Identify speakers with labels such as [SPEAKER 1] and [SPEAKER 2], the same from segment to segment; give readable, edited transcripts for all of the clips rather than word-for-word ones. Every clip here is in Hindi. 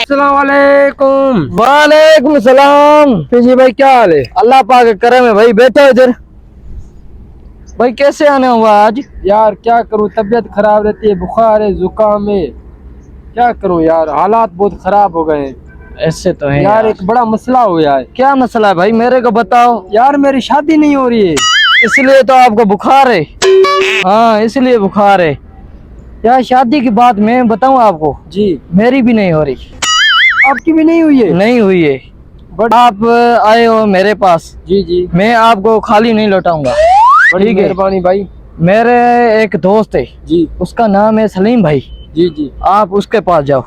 [SPEAKER 1] अस्सलाम वालेकुम।
[SPEAKER 2] वालेकुम सलाम।
[SPEAKER 1] जी भाई क्या हाल है?
[SPEAKER 2] अल्लाह पाक का करम है भाई। बैठो इधर। भाई कैसे आने हुआ आज?
[SPEAKER 1] यार क्या करूं, तबीयत खराब रहती है, बुखार है, जुकाम है, क्या करूं यार, हालात बहुत खराब हो गए हैं।
[SPEAKER 2] ऐसे तो है
[SPEAKER 1] यार एक बड़ा मसला हो गया है।
[SPEAKER 2] क्या मसला है भाई, मेरे को बताओ।
[SPEAKER 1] यार मेरी शादी नहीं हो रही है।
[SPEAKER 2] इसलिए तो आपको बुखार है। हाँ इसलिए बुखार है। यार शादी की बात मैं बताऊं आपको,
[SPEAKER 1] जी।
[SPEAKER 2] मेरी भी नहीं हो रही।
[SPEAKER 1] आपकी भी नहीं हुई है?
[SPEAKER 2] नहीं हुई है।
[SPEAKER 1] बट
[SPEAKER 2] आप आए हो मेरे पास,
[SPEAKER 1] जी जी,
[SPEAKER 2] मैं आपको खाली नहीं लौटाऊंगा।
[SPEAKER 1] बड़ी
[SPEAKER 2] ठीक है।
[SPEAKER 1] मेहरबानी भाई।
[SPEAKER 2] मेरे एक दोस्त है,
[SPEAKER 1] जी
[SPEAKER 2] उसका नाम है सलीम भाई।
[SPEAKER 1] जी जी।
[SPEAKER 2] आप उसके पास जाओ।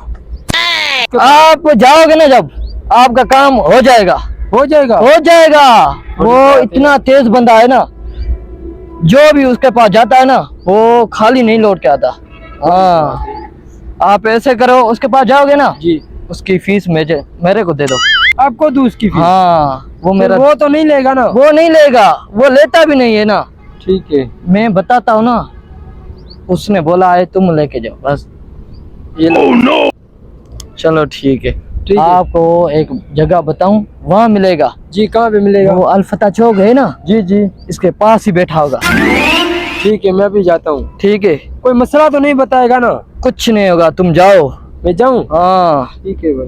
[SPEAKER 2] आप जाओगे ना, जब आपका काम हो जाएगा।
[SPEAKER 1] हो जाएगा?
[SPEAKER 2] हो जाएगा।
[SPEAKER 1] बड़ी
[SPEAKER 2] वो
[SPEAKER 1] बात है।
[SPEAKER 2] इतना तेज बंदा है ना, जो भी उसके पास जाता है ना वो खाली नहीं लौट के आता। हाँ आप ऐसे करो, उसके पास जाओगे ना,
[SPEAKER 1] जी।
[SPEAKER 2] उसकी फीस मेरे को दे दो।
[SPEAKER 1] आपको दूं उसकी फीस?
[SPEAKER 2] हाँ वो मेरा,
[SPEAKER 1] वो तो नहीं लेगा ना?
[SPEAKER 2] वो नहीं लेगा, वो लेता भी नहीं है ना।
[SPEAKER 1] ठीक है।
[SPEAKER 2] मैं बताता हूँ ना, उसने बोला है तुम लेके जाओ बस।
[SPEAKER 1] ये लो।
[SPEAKER 2] चलो ठीक है।
[SPEAKER 1] ठीक है।
[SPEAKER 2] आपको एक जगह बताऊं, वहाँ मिलेगा।
[SPEAKER 1] जी कहाँ पे मिलेगा?
[SPEAKER 2] वो अल्फता चौक है ना,
[SPEAKER 1] जी जी।
[SPEAKER 2] इसके पास ही बैठा होगा।
[SPEAKER 1] ठीक है, मैं भी जाता हूँ।
[SPEAKER 2] ठीक है।
[SPEAKER 1] कोई मसला तो नहीं बताएगा ना?
[SPEAKER 2] कुछ नहीं होगा, तुम जाओ।
[SPEAKER 1] मैं जाऊँ?
[SPEAKER 2] हाँ
[SPEAKER 1] ठीक है भाई।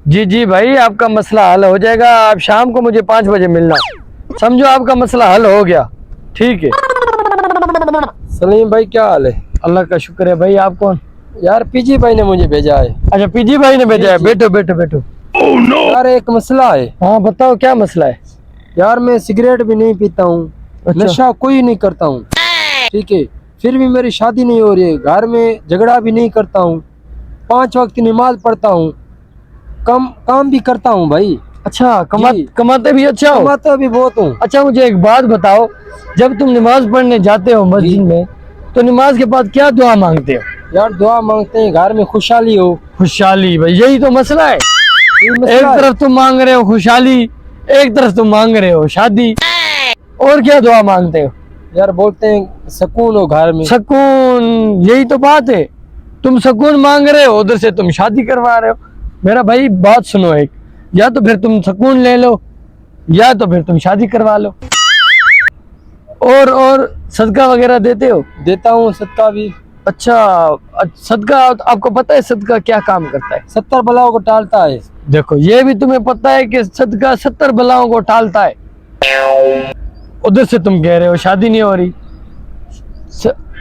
[SPEAKER 2] जी जी भाई, आपका मसला हल हो जाएगा। आप शाम को मुझे 5 बजे मिलना। समझो आपका मसला हल हो गया। ठीक है।
[SPEAKER 1] सलीम भाई क्या हाल है?
[SPEAKER 2] अल्लाह का शुक्र है भाई। आप कौन?
[SPEAKER 1] यार पीजी भाई ने मुझे भेजा है।
[SPEAKER 2] अच्छा पीजी भाई ने भेजा है।
[SPEAKER 1] जी।
[SPEAKER 2] बैठो बैठो बैठो।
[SPEAKER 1] यार एक मसला है।
[SPEAKER 2] हाँ बताओ क्या मसला है।
[SPEAKER 1] यार मैं सिगरेट भी नहीं पीता हूँ,
[SPEAKER 2] अच्छा।
[SPEAKER 1] नशा कोई नहीं करता हूँ, ठीक है, फिर भी मेरी शादी नहीं हो रही है। घर में झगड़ा भी नहीं करता हूँ, 5 वक्त की नमाज पढ़ता हूँ, काम भी करता हूँ भाई।
[SPEAKER 2] अच्छा
[SPEAKER 1] जी।
[SPEAKER 2] कमाते भी अच्छा हो?
[SPEAKER 1] कमाता भी बहुत हूँ।
[SPEAKER 2] अच्छा मुझे एक बात बताओ, जब तुम नमाज पढ़ने जाते हो मस्जिद में, तो नमाज के बाद क्या दुआ मांगते हो?
[SPEAKER 1] यार दुआ मांगते हैं घर में खुशहाली हो।
[SPEAKER 2] खुशहाली। भाई यही तो मसला है।
[SPEAKER 1] ये मसला
[SPEAKER 2] एक
[SPEAKER 1] है।
[SPEAKER 2] तरफ तुम मांग रहे हो खुशहाली, एक तरफ तुम मांग रहे हो शादी, और क्या दुआ मांगते हो?
[SPEAKER 1] यार बोलते हैं सुकून हो घर में।
[SPEAKER 2] सुकून, यही तो बात है। तुम सुकून मांग रहे हो, उधर से तुम शादी करवा रहे हो। मेरा भाई बात सुनो एक, या तो फिर तुम सुकून ले लो, या तो फिर तुम शादी करवा लो। और सदका वगैरह देते हो?
[SPEAKER 1] देता हूँ सदका भी।
[SPEAKER 2] अच्छा सदका, आपको पता है सदका क्या काम करता है?
[SPEAKER 1] 70 बलाओं को टालता है।
[SPEAKER 2] देखो ये भी तुम्हें पता है कि सदका 70 बलाओं को टालता है। उधर से तुम कह रहे हो शादी नहीं हो रही।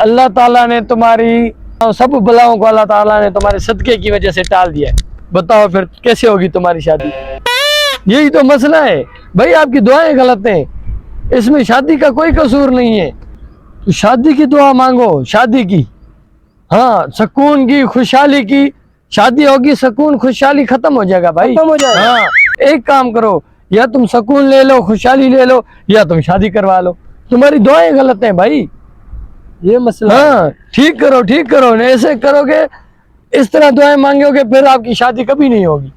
[SPEAKER 2] अल्लाह ताला ने तुम्हारी सब बलाओं को, अल्लाह ताला ने तुम्हारे सदके की वजह से टाल दिया है। बताओ फिर कैसे होगी तुम्हारी शादी? यही तो मसला है भाई, आपकी दुआएं गलत हैं, इसमें शादी का कोई कसूर नहीं है। तो शादी की दुआ मांगो, शादी की, हाँ सुकून की, खुशहाली की। शादी होगी, सुकून खुशहाली खत्म हो जाएगा भाई।
[SPEAKER 1] खत्म हो जाएगा।
[SPEAKER 2] हाँ एक काम करो, या तुम सुकून ले लो, खुशहाली ले लो, या तुम शादी करवा लो। तुम्हारी दुआएं गलत हैं भाई।
[SPEAKER 1] ये मसला है।
[SPEAKER 2] हाँ ठीक करो, ठीक करो। ऐसे करोगे, इस तरह दुआएं मांगोगे, फिर आपकी शादी कभी नहीं होगी।